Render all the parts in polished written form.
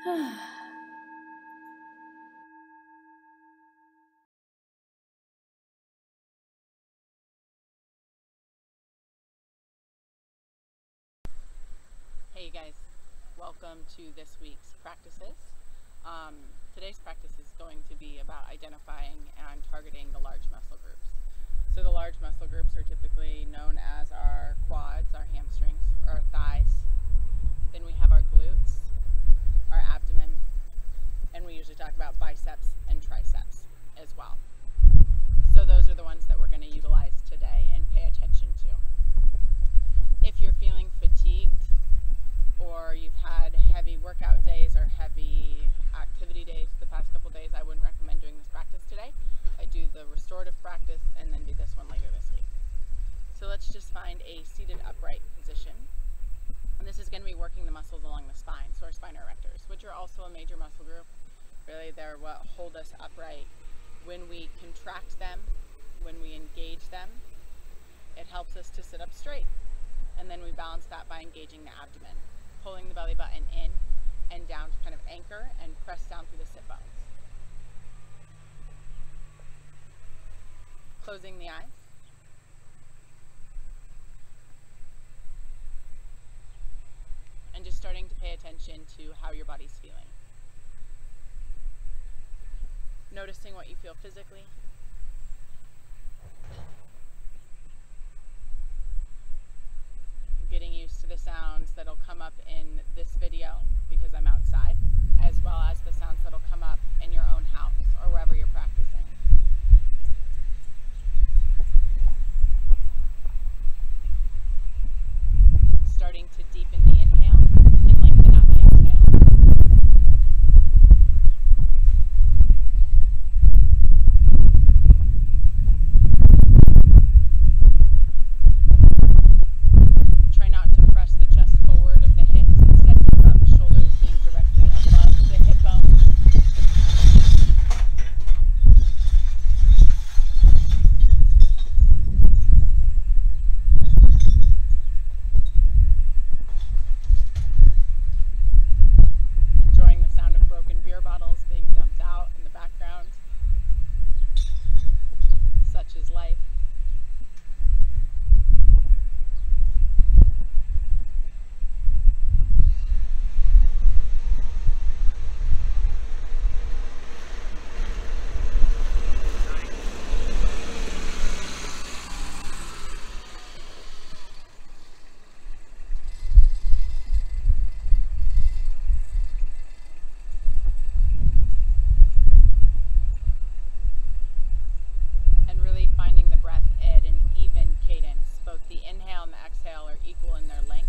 Hey guys, welcome to this week's practices. Today's practice is going to be about identifying and targeting the large muscle groups. So the large muscle groups are typically known as our quads, our hamstrings, or our thighs. Then we have our glutes, our abdomen, and we usually talk about biceps and triceps as well. So those are the ones that we're going to utilize today and pay attention to. If you're feeling fatigued, or you've had heavy workout days or heavy activity days the past couple days, I wouldn't recommend doing this practice today. I do the restorative practice and then do this one later this week. So let's just find a seated upright position. And this is going to be working the muscles along the spine, so our spine erectors, which are also a major muscle group. Really, they're what hold us upright. When we contract them, when we engage them, it helps us to sit up straight. And then we balance that by engaging the abdomen, pulling the belly button in and down to kind of anchor and press down through the sit bones. Closing the eyes. And just starting to pay attention to how your body's feeling. Noticing what you feel physically. Getting used to the sounds that'll come up in this video because I'm outside, as well as the sounds that'll come up in your own house or wherever you're practicing. Starting to deepen the inhale and lengthen out the exhale. Try not to press the chest forward of the hips. Instead, think about the shoulders being directly above the hip bone. Enjoying the sound of broken beer bottles being dumped out in the background. Such is life. And really finding the breath at an even cadence. Both the inhale and the exhale are equal in their length.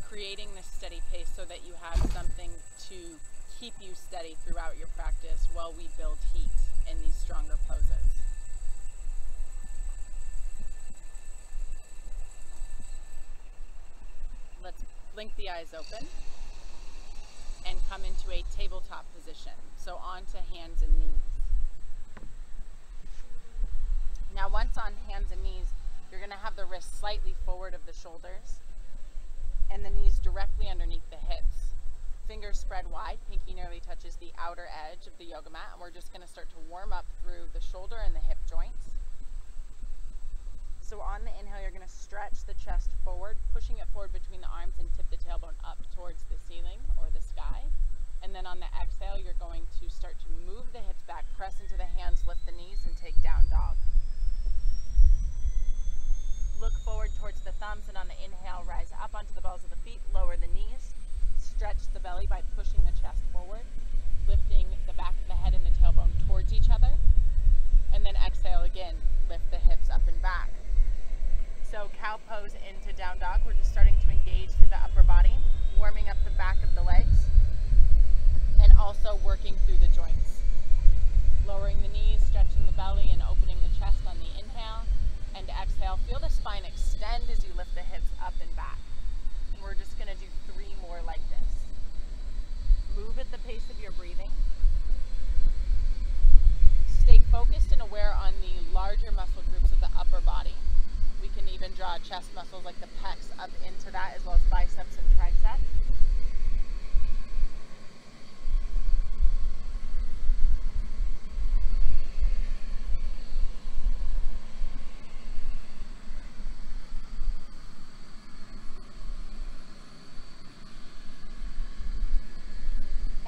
Creating this steady pace so that you have something to keep you steady throughout your practice while we build heat in these stronger poses. Let's blink the eyes open and come into a tabletop position. So onto hands and knees. Now once on hands and knees, you're going to have the wrists slightly forward of the shoulders and the knees directly underneath the hips. Fingers spread wide, pinky nearly touches the outer edge of the yoga mat, and we're just going to start to warm up through the shoulder and the hip joints. So on the inhale, you're going to stretch the chest forward, pushing it forward between the arms and tip the tailbone up towards the ceiling or the sky. And then on the exhale, you're going to start to move the hips back, press into the hands, lift the knees, and take down dog. Look forward towards the thumbs, and on the inhale, rise up onto the balls of the feet, lower the knees, stretch the belly by pushing the chest forward, lifting the back of the head and the tailbone towards each other, and then exhale again, lift the hips up and back. So cow pose into down dog, we're just starting to engage through the upper body, warming up the back of the legs, and also working through the joints. pace of your breathing. Stay focused and aware on the larger muscle groups of the upper body. We can even draw chest muscles like the pecs up into that, as well as biceps and triceps.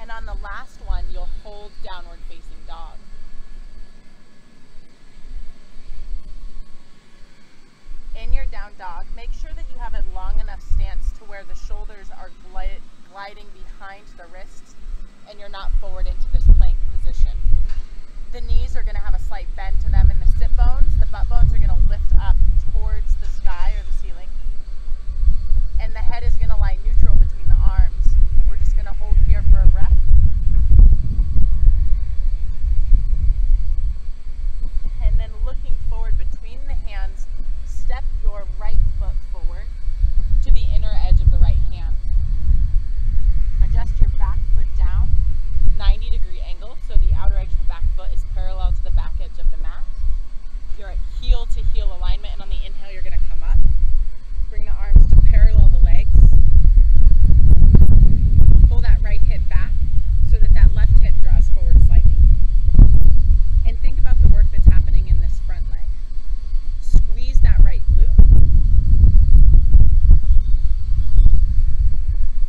And on the last one, you'll hold downward facing dog. In your down dog, make sure that you have a long enough stance to where the shoulders are gliding behind the wrists and you're not forward into this plank position. The knees are going to have a slight bend to them in the sit bones. The butt bones are going to lift up towards the sky or the ceiling. And the head is going to lie neutral between the arms. We're just going to hold here for a breath. And then looking forward between the hands, step your right foot forward to the inner edge of the right hand. Adjust your back foot down, 90-degree angle, so the outer edge of the back foot is parallel to the back edge of the mat. You're at heel to heel alignment, and on the inhale you're going to come up. Bring the arms to parallel the legs. Pull that right hip back so that that left hip draws forward slightly. And think about the work that's happening in this front leg. Squeeze that right glute.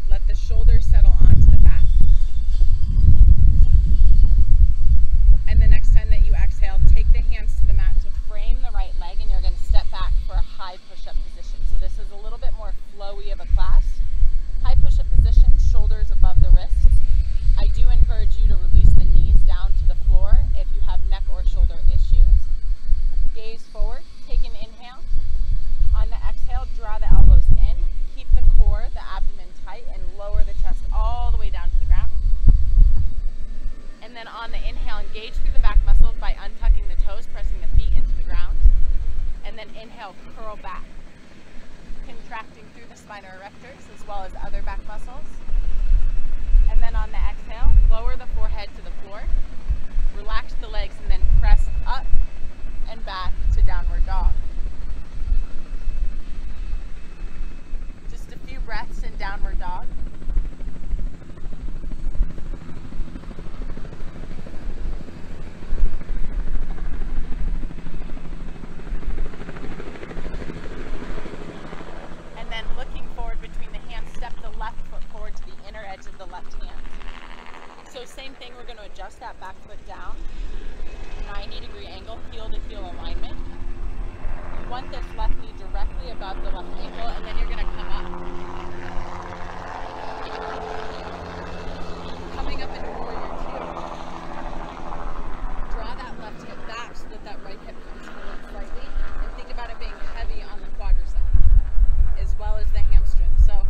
Let the shoulders settle onto the back. And the next time that you exhale, take the hands to the mat to frame the right leg, and you're going to step back for a high push-up position. So this is a little bit more flowy of a class. High push-up position, shoulders above the wrists. I do encourage you to release the knees down to the floor if you have neck or shoulder issues. Gaze forward, take an inhale. On the exhale, draw the elbows in. Keep the core, the abdomen tight, and lower the chest all the way down to the ground. And then on the inhale, engage through the back muscles by untucking the toes, pressing the feet into the ground. And then inhale, curl back, contracting through the spinal erectors as well as other back muscles. And then on the exhale, lower the forehead to the floor, relax the legs, and then press up and back to downward dog. Just a few breaths in downward dog. And then looking forward between the hands, step the left foot forward to the inner edge of the left hand. So same thing, we're going to adjust that back foot down, 90-degree angle, heel to heel alignment. You want this left knee directly above the left ankle, and then you're going to come up. Coming up into warrior two. Draw that left hip back so that that right hip comes forward slightly, and think about it being heavy on the quadricep as well as the hamstring. So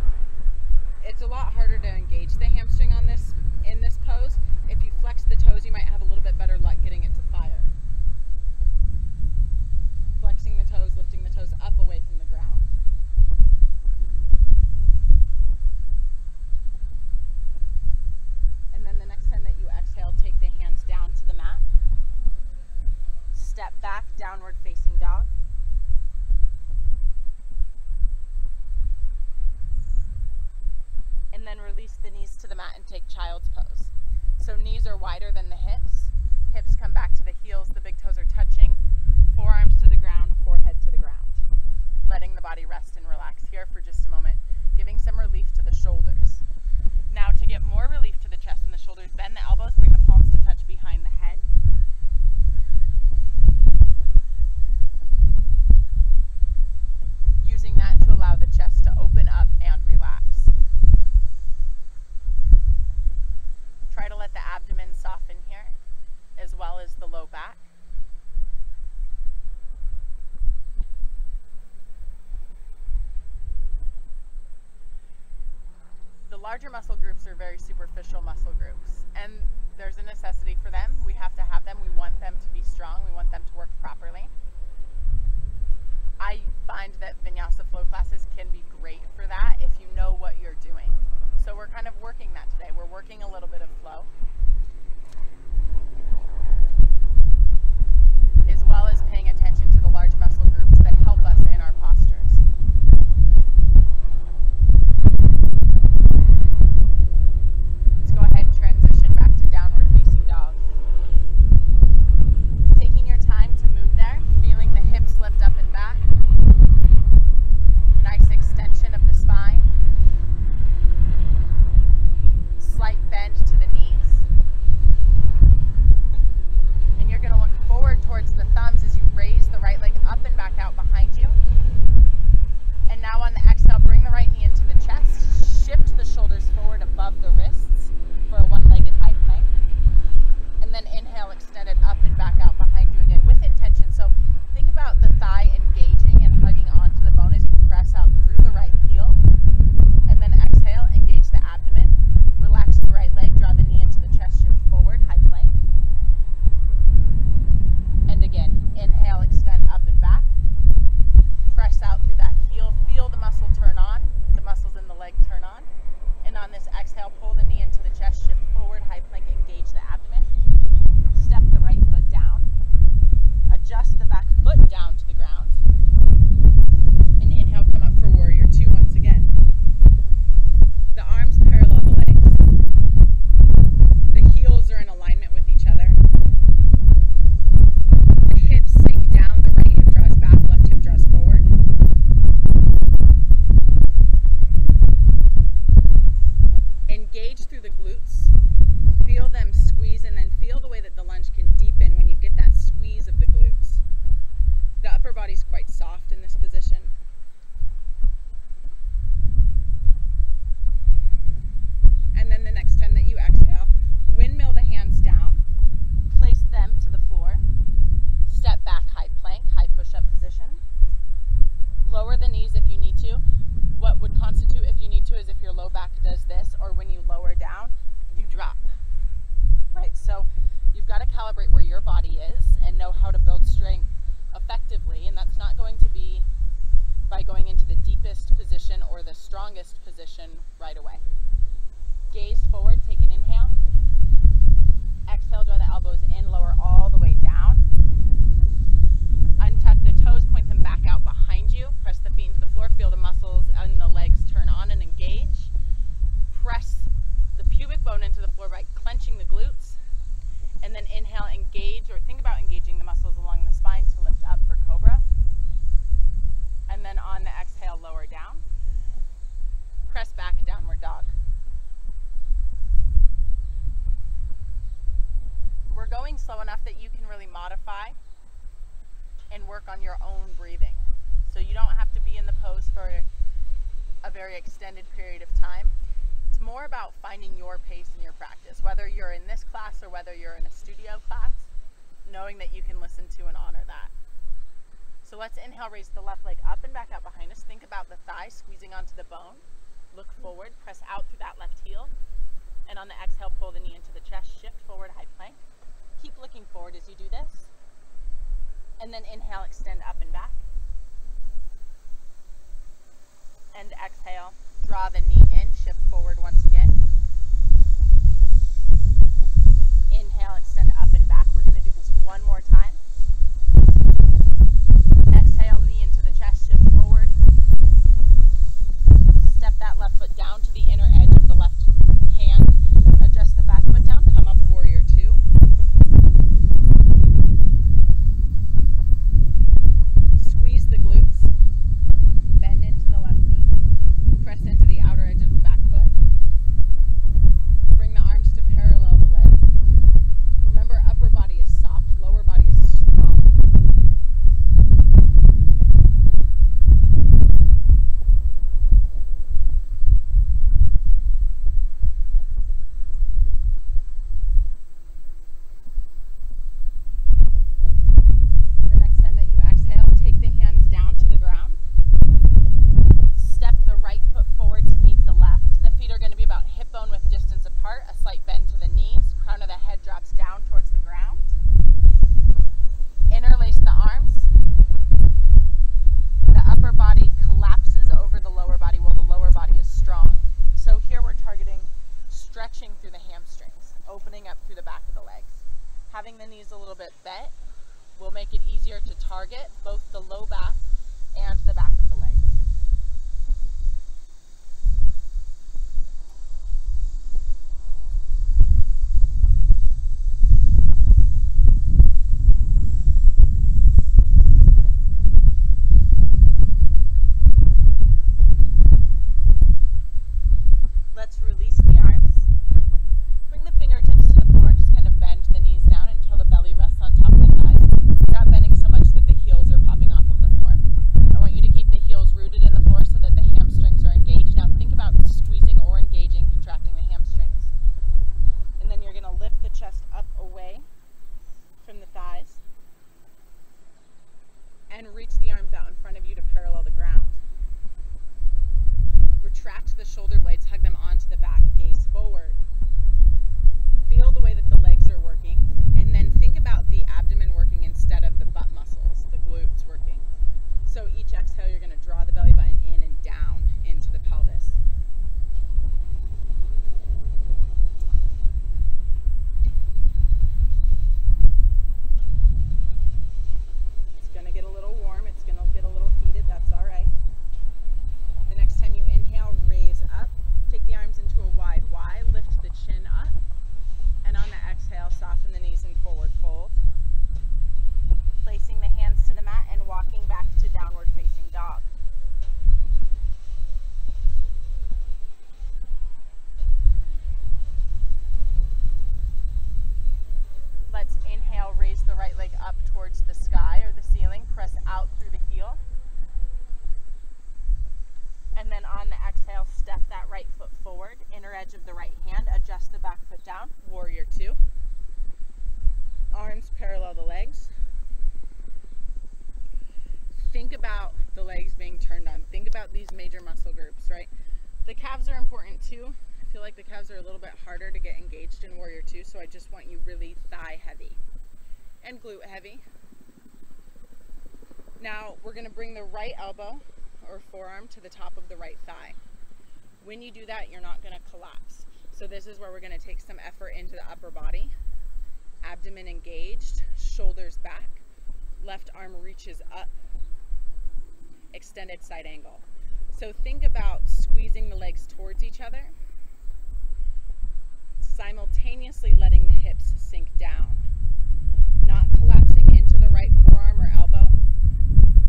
it's a lot harder to engage the hamstring on this in this pose. If you flex the toes, you might have a little bit better luck getting it to fire. Flexing the toes, lifting the toes up away from the ground. And then the next time that you exhale, take the hands down to the mat. Step back, downward facing dog. And then release the knees to the mat and take child's pose. So knees are wider than the hips. Hips come back to the heels, the big toes are touching. Forearms to the ground, forehead to the ground. Letting the body rest and relax here for just a moment, giving some relief to the shoulders. Now to get more relief to the chest and the shoulders, bend the elbows, bring the palms to touch behind the head. Using that to allow the chest to open up and relax. Try to let the abdomen soften here, as well as the low back. The larger muscle groups are very superficial muscle groups, and there's a necessity for them. We have to have them. We want them to be strong. We want them to work properly. I find that Vinyasa flow classes can be great for that if you know what you're doing. So we're kind of working that today. We're working a little bit of flow, as well as paying attention to the large muscle groups that help us in our postures. Let's go ahead and transition back to downward facing dog. Taking your time to move there, feeling the hips lift up and back. Nice extension of the spine. Slight bend to the knees. And you're going to look forward towards the thumbs as you raise the right leg up and back out behind you. And now on the exhale, bring the right knee into the chest. Shift the shoulders forward above the wrists for a one-legged high plank. And then inhale, extend it up and back out behind you again with intention. So think about the thigh engaging and hugging onto the bone as you press out through the right heel. And then exhale, engage the abdomen. Relax the right leg, draw the knee into the chest, shift forward, high plank. And again, inhale, extend up and back. Press out through that heel, feel the muscle turn on, the muscles in the leg turn on. And on this exhale, pull the knee into the chest, shift forward, high plank, engage the abdomen. Step the right foot down. Adjust the back foot down to the ground. And inhale, come up for warrior two once again. The arms parallel the legs. The heels are in alignment with each other. The hips sink down, the right hip draws back, left hip draws forward. Engage through the glutes. Feel them squeeze, and then feel the way that the lunge can deepen when you get that squeeze of the glutes. The upper body's quite soft in this position. And then the next time that you exhale, windmill the hands down, place them to the floor, step back, high plank, high push-up position. Lower the knees if you need to. What would constitute if you need to is if your low back does this, or when you lower down, you drop. Right, so you've got to calibrate where your body is and know how to build strength effectively, and that's not going to be by going into the deepest position or the strongest position right away. Gaze forward, take an inhale. Exhale, draw the elbows in, lower all the way down. Untuck the toes, point them back out behind you. Press the feet into the floor, feel the muscles and the legs turn on and engage. Press the pubic bone into the floor by clenching the glutes. And then inhale, engage, or think about engaging the muscles along the spine to lift up for cobra. And then on the exhale, lower down. Press back, downward dog. We're going slow enough that you can really modify and work on your own breathing. So you don't have to be in the pose for a very extended period of time. It's more about finding your pace in your practice, whether you're in this class or whether you're in a studio class, knowing that you can listen to and honor that. So let's inhale, raise the left leg up and back out behind us. Think about the thigh squeezing onto the bone. Look forward, press out through that left heel. And on the exhale, pull the knee into the chest, shift forward, high plank. Keep looking forward as you do this. And then inhale, extend up and back. And exhale, draw the knee in, shift forward once again. Inhale, extend up and back. We're going to do this one more time. Exhale, knee into the chest, shift forward. Step that left foot down to the inner edge of the left hand. Adjust the back foot down, come up warrior two. Squeeze the glutes. Bend into the left knee. Press into the outer edge of the back foot. targeting stretching through the hamstrings, opening up through the back of the legs. Having the knees a little bit bent will make it easier to target both the low back and the back of the legs. Let's release the arms. Bring the fingertips to the floor, just kind of bend the knees down until the belly rests on top of the thighs, without bending so much that the heels are popping off of the floor. I want you to keep the heels rooted in the floor so that the hamstrings are engaged. Now think about squeezing or engaging, contracting the hamstrings. And then you're going to lift the chest up away from the thighs and reach the arms out in front of you to parallel the ground. Retract the shoulder blades, hug them onto the back, gaze forward. Feel the way that the legs are working, and then think about the abdomen working instead of the butt muscles, the glutes working. So each exhale, you're going to draw the belly button in and down into the pelvis. It's going to get a little warm, it's going to get a little heated, that's all right. The next time you inhale, raise up, take the arms into a wide Y, lift the chin up, and on the exhale, soften the knees and forward fold. Placing the hands to the mat and walking back to downward facing dog. Let's inhale, raise the right leg up towards the sky or the ceiling, press out through the heel. And then on the exhale, step that right foot forward, inner edge of the right hand, adjust the back foot down, warrior two. Arms parallel the legs. Think about the legs being turned on. Think about these major muscle groups, right? The calves are important too. I feel like the calves are a little bit harder to get engaged in warrior two, so I just want you really thigh heavy and glute heavy. Now we're going to bring the right elbow or forearm to the top of the right thigh. When you do that, you're not going to collapse. So this is where we're going to take some effort into the upper body. Abdomen engaged, shoulders back, left arm reaches up, extended side angle. So think about squeezing the legs towards each other, simultaneously letting the hips sink down, not collapsing into the right forearm or elbow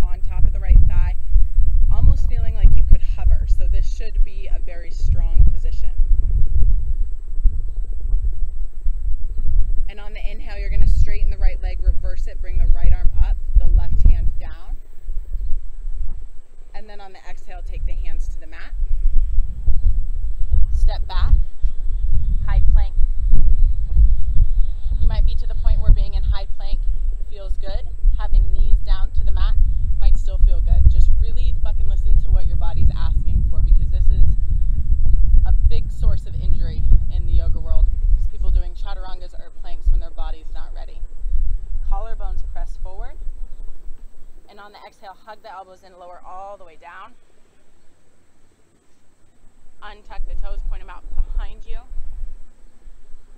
on top of the right thigh, almost feeling like you could hover. So this should be a very strong position. And on the inhale, you're going to straighten the right leg, reverse it, bring the right arm up, the left hand down. And then on the exhale, take the hands to the mat. Step back, high plank. You might be to the point where being in high plank feels good. Having knees down to the mat might still feel good. Just really fucking listen to what your body's asking for, because this is a big source of injury in the yoga world. It's people doing chaturangas or planks when their body's not ready. Collarbones press forward. And on the exhale, hug the elbows in, lower all the way down. Untuck the toes, point them out behind you.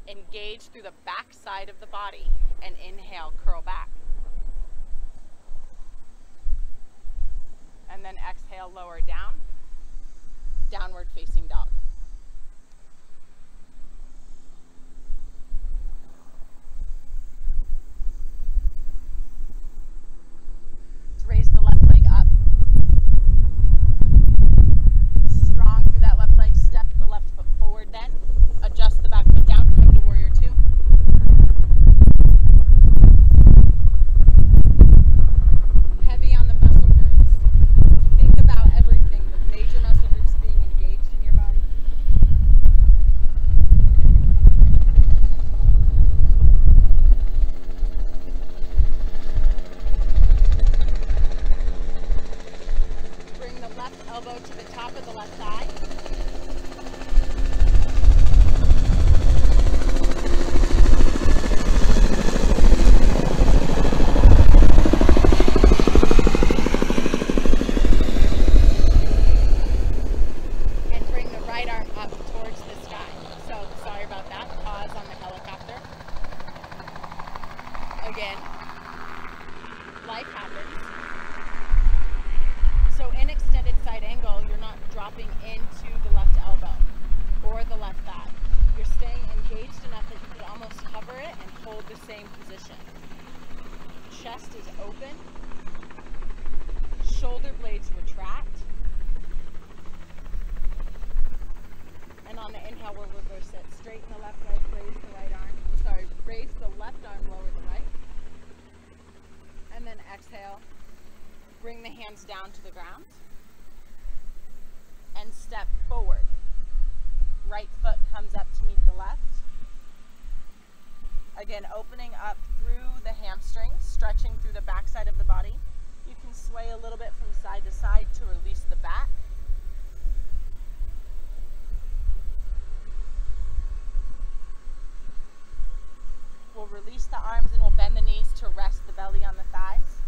Engage through the back side of the body and inhale, curl back. And then exhale, lower down, downward facing dog. Let's raise the left leg up. Strong through that left leg, step the left foot forward then. Adjust the back foot down, come to warrior two. Heavy on the muscle groups. Think about everything, the major muscle groups being engaged in your body. again, life happens. So in extended side angle, you're not dropping into the left elbow or the left thigh. You're staying engaged enough that you could almost hover it and hold the same position. Chest is open. Shoulder blades retract. And on the inhale, we'll reverse it. Straighten the left leg, raise the right arm. Sorry, raise the left arm, lower the right. And then exhale. Bring the hands down to the ground. And step forward. Right foot comes up to meet the left. Again, opening up through the hamstrings, stretching through the backside of the body. You can sway a little bit from side to side to release the back. We'll release the arms and we'll bend the knees to rest the belly on the thighs.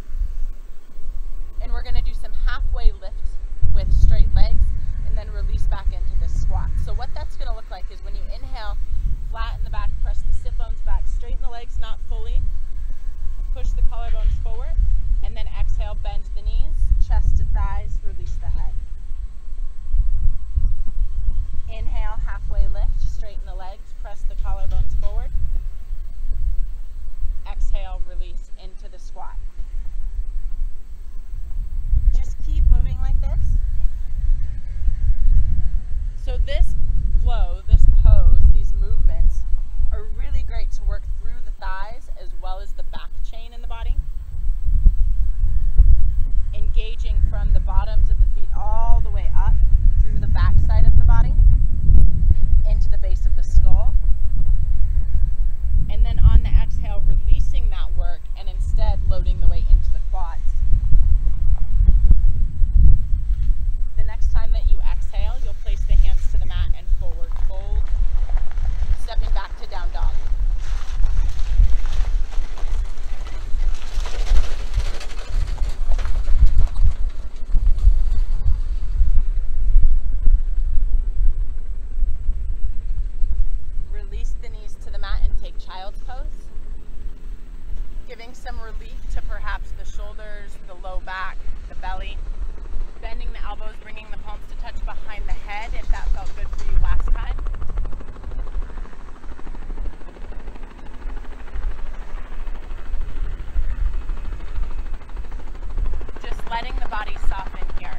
And we're going to do some halfway lifts with straight legs and then release back into this squat. So what that's going to look like is when you inhale, flatten the back, press the sit bones back, straighten the legs, not fully, push the collarbones forward, and then exhale, bend the knees, chest to thighs, release the head. Inhale, halfway lift, straighten the legs, press the collarbones forward. Exhale, release into the squat. Just keep moving like this. So this flow, this pose, these movements are really great to work through the thighs as well as the back chain in the body. Engaging from the bottoms of the feet all the way up through the back side of the body into the base of the skull. And then on the exhale, releasing that work and instead loading the weight into the quads. The next time that you exhale, you'll place the hands to the mat and forward fold, stepping back to down dog. Release the knees to the mat and take child's pose, giving some relief to perhaps the shoulders, the low back, the belly. Bending the elbows, bringing the palms to touch behind the head if that felt good for you last time. Just letting the body soften here.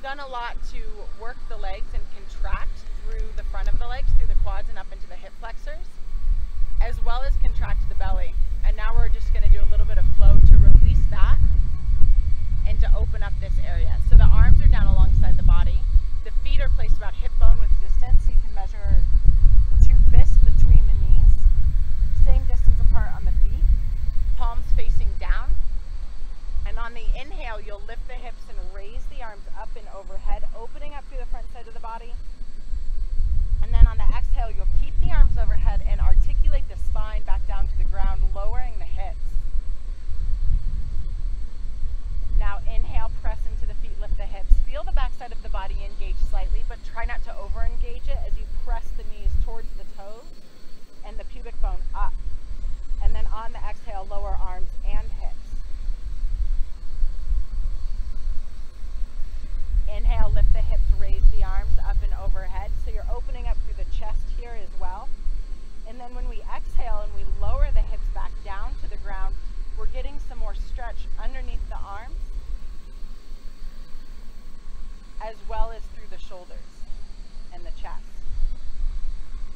Done a lot to work the legs and contract through the front of the legs, through the quads and up into the hip flexors, as well as contract the belly. And now we're just going to do a little bit of flow to release that and to open up this area. So the arms are down alongside the body. The feet are placed about hip bone with distance. You can measure 2 fists between the knees, same distance apart on the feet, palms facing down. And on the inhale, you'll lift the hips and raise the arms up and overhead, opening up through the front side of the body. And then on the exhale, you'll keep the arms overhead and articulate the spine back down to the ground, lowering the hips. Now inhale, press into the feet, lift the hips. Feel the back side of the body engage slightly, but try not to over-engage it as you press the knees towards the toes and the pubic bone up. And then on the exhale, lower arms and hips. Inhale, lift the hips, raise the arms up and overhead. So you're opening up through the chest here as well. And then when we exhale and we lower the hips back down to the ground, we're getting some more stretch underneath the arms, as well as through the shoulders and the chest.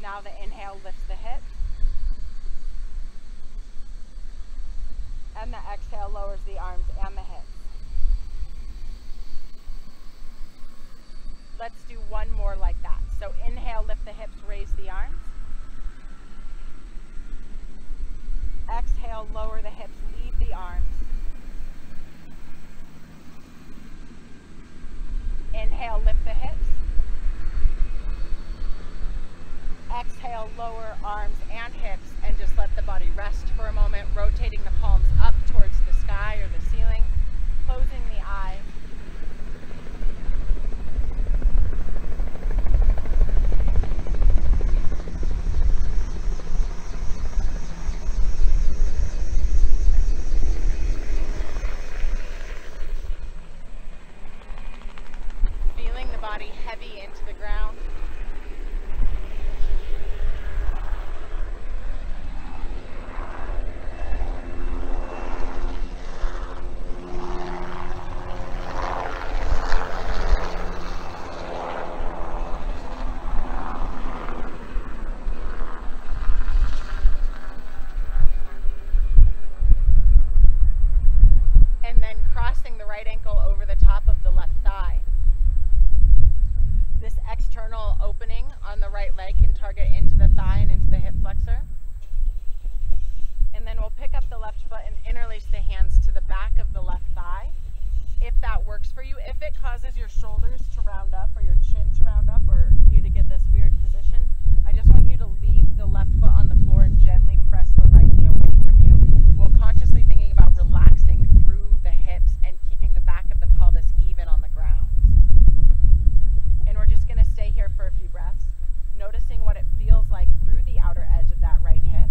Now the inhale lifts the hips, and the exhale lowers the arms and the hips. Let's do one more like that. So inhale, lift the hips, raise the arms. Exhale, lower the hips, leave the arms. Inhale, lift the hips. Exhale, lower arms and hips, and just let the body rest for a moment, rotating the palms up towards the sky or the ceiling, closing the eyes. Feeling the body heavy into the ground. And then crossing the right ankle over the top of the left thigh. This external opening on the right leg can target into the thigh and into the hip flexor. And then we'll pick up the left foot and interlace the hands to the back of the left thigh. If that works for you, if it causes your shoulders to round up or your chin to round up or you to get this weird position, I just want you to leave the left foot on the floor and gently press the right knee away from you, while consciously thinking about relaxing through the hips and keeping the back of the pelvis even on the ground. And we're just going to stay here for a few breaths, noticing what it feels like through the outer edge of that right hip.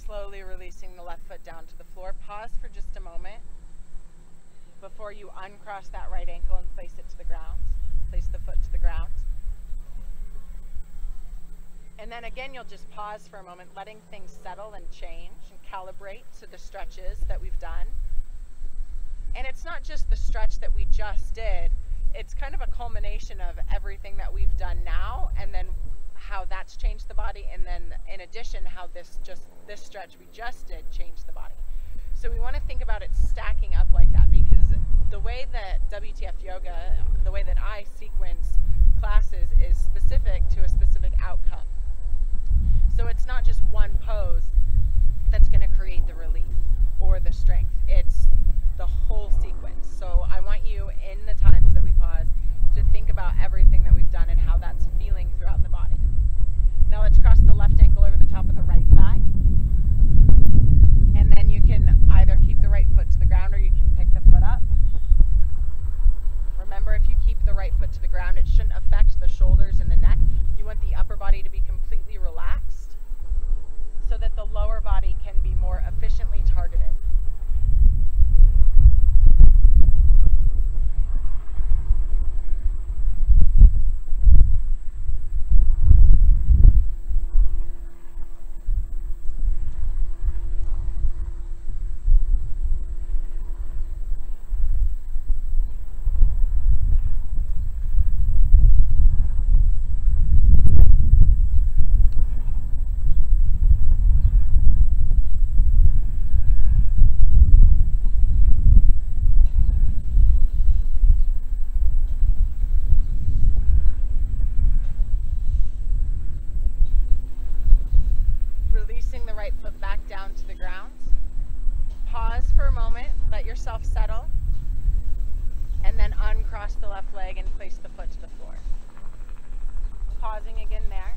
Slowly releasing the left foot down to the floor. Pause for just a moment before you uncross that right ankle and place it to the ground. Place the foot to the ground. And then again, you'll just pause for a moment, letting things settle and change and calibrate to the stretches that we've done. And it's not just the stretch that we just did, it's kind of a culmination of everything that we've done now, and then how that's changed the body, and then in addition how this stretch we just did changed the body. So we want to think about it stacking up like that, because the way that WTF yoga, the way that I sequence classes, is specific to a specific outcome. So it's not just one pose that's going to create the relief or the strength, it's the whole sequence. So I want you, in the times that we pause, to think about everything that we've done and how that's feeling throughout the body. Now let's cross the left ankle over the top of the right thigh. And then you can either keep the right foot to the ground or you can pick the foot up. Remember, if you keep the right foot to the ground, it shouldn't affect the shoulders and the neck. You want the upper body to be completely relaxed so that the lower body can be more efficiently targeted. The right foot back down to the ground. Pause for a moment, let yourself settle, and then uncross the left leg and place the foot to the floor. Pausing again there.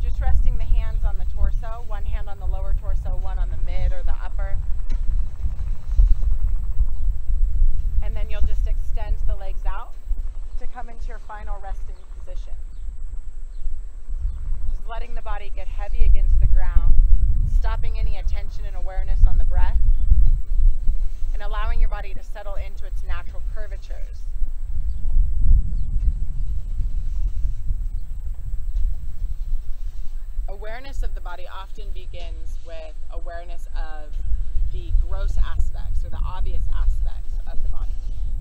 Just resting the hands on the torso, one hand on the lower torso, one on the mid or the upper. And then you'll just extend the legs out to come into your final resting position. Just letting the body get heavy against the ground, stopping any attention and awareness on the breath, and allowing your body to settle into its natural curvatures. Awareness of the body often begins with awareness of the gross aspects or the obvious aspects of the body.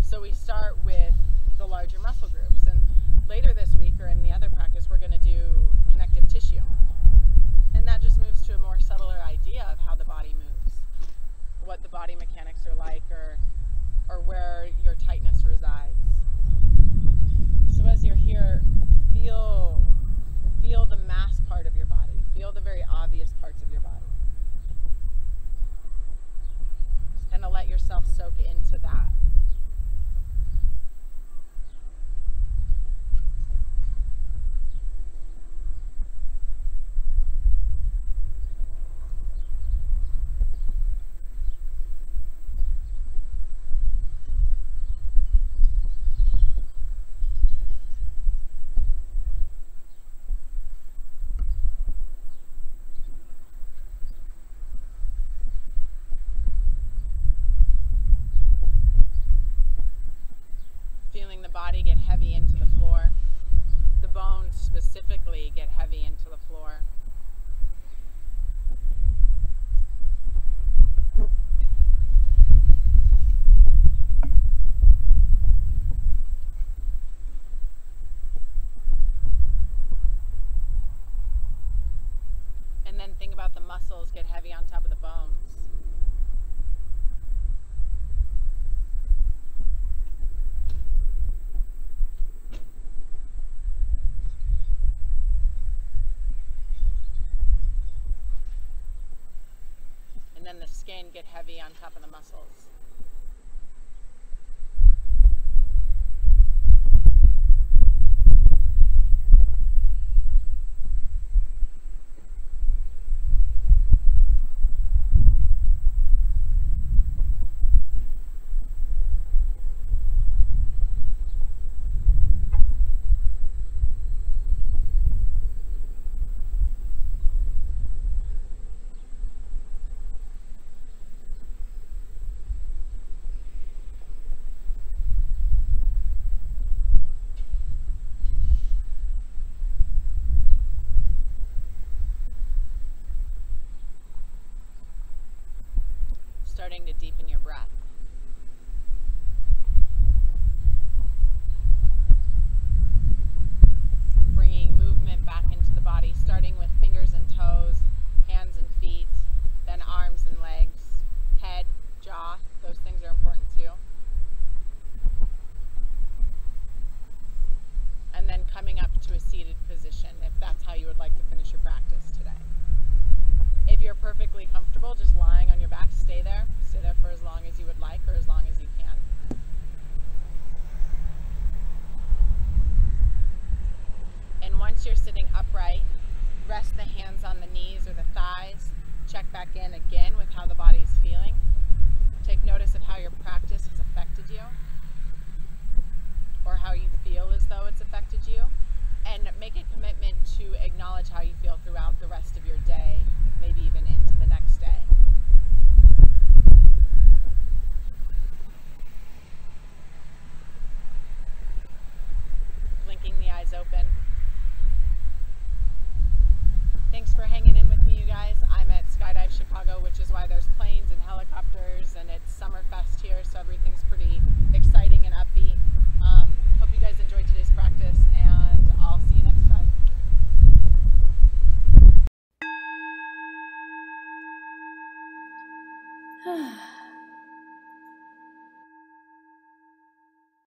So we start with the larger muscle groups, and later this week or in the other practice we're going to do connective tissue. And that just moves to a more subtler idea of how the body moves, what the body mechanics are like, or where your tightness resides. So as you're here, feel the mass part of your body. Feel the very obvious parts of your body. Just kind of let yourself soak into that. Feeling the body get heavy into the floor. The bones specifically get heavy into the floor. And then think about the muscles get heavy on top of the bones. And then the skin get heavy on top of the muscles. Starting to deepen your breath. Bringing movement back into the body, starting with fingers and toes, hands and feet, then arms and legs, head, jaw. Those things are important too. And then coming up to a seated position, if that's how you would like to finish your practice today. If you're perfectly comfortable just lying on your back, stay there. Stay there for as long as you would like or as long as you can. And once you're sitting upright, rest the hands on the knees or the thighs. Check back in again with how the body's feeling. Take notice of how your practice has affected you or how you feel as though it's affected you. And make a commitment to acknowledge how you feel throughout the rest of your day, maybe even into the next day.